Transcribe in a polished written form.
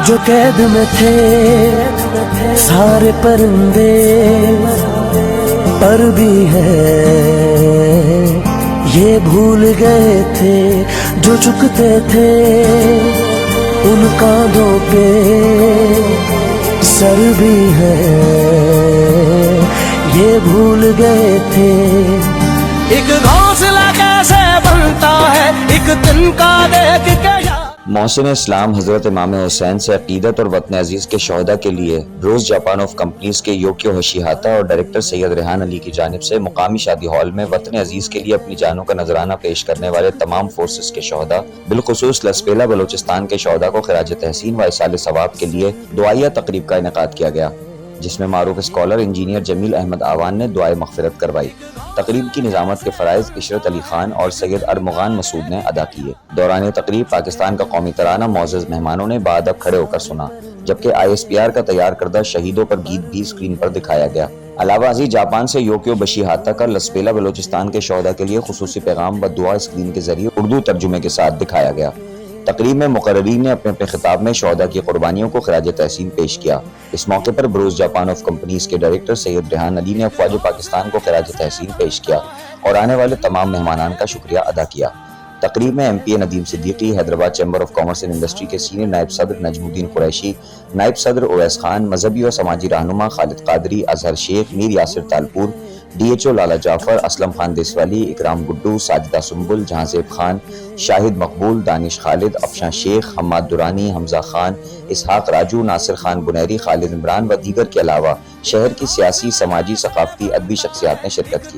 جو قید میں تھے سارے پرندے، پر بھی ہے یہ بھول گئے تھے جو جھکتے تھے ان کاندھوں پہ، سر بھی ہے یہ بھول گئے تھے۔ ایک گھونسلہ کیسے بنتا ہے ایک دن کا دیکھ کے۔ محسن اسلام حضرت امام حسین سے عقیدت اور وطن عزیز کے شہداء کے لیے بروس جاپان آف کمپنیز کے یوکیو ہشیہاتا اور ڈائریکٹر سید ریحان علی کی جانب سے مقامی شادی ہال میں وطن عزیز کے لیے اپنی جانوں کا نذرانہ پیش کرنے والے تمام فورسز کے شہداء، بالخصوص لسپیلا بلوچستان کے شہداء کو خراج تحسین و ایصال ثواب کے لیے دعائیہ تقریب کا انعقاد کیا گیا، جس میں معروف اسکالر انجینئر جمیل احمد آوان نے دعائے مغفرت کروائی۔ تقریب کی نظامت کے فرائض عشرت علی خان اور سید ارمغان مسعود نے ادا کیے۔ دوران تقریب پاکستان کا قومی ترانہ معزز مہمانوں نے بادب کھڑے ہو کر سنا، جبکہ ISPR کا تیار کردہ شہیدوں پر گیت بھی اسکرین پر دکھایا گیا۔ علاوہ ازیں جاپان سے یوکیو بشیہاتا کا لسپیلا بلوچستان کے شہداء کے لیے خصوصی پیغام و دعا اسکرین کے ذریعے اردو ترجمے کے ساتھ دکھایا گیا۔ تقریب میں مقررین نے اپنے اپنے خطاب میں شہداء کی قربانیوں کو خراج تحسین پیش کیا۔ اس موقع پر بروس جاپان آف کمپنیز کے ڈائریکٹر سید ریحان علی نے افواج پاکستان کو خراج تحسین پیش کیا اور آنے والے تمام مہمانان کا شکریہ ادا کیا۔ تقریب میں MPA Nadeem Siddiqui, Hyderabad chamber of commerce and industry کے سینئر نائب صدر نجم الدین قریشی، نائب صدر اویس خان، مذہبی و سماجی رہنما خالد قادری، اظہر شیخ، میر یاسر تالپور، DHO لالا جعفر، اسلم خان دیسوالی، اکرام گڈو، ساجدہ سنبل، جہانزیب خان، شاہد مقبول، دانش خالد، افشاں شیخ، حماد درانی، حمزہ خان، اسحاق راجو، ناصر خان بنیری، خالد عمران و دیگر کے علاوہ شہر کی سیاسی، سماجی، ثقافتی، ادبی شخصیات نے شرکت کی۔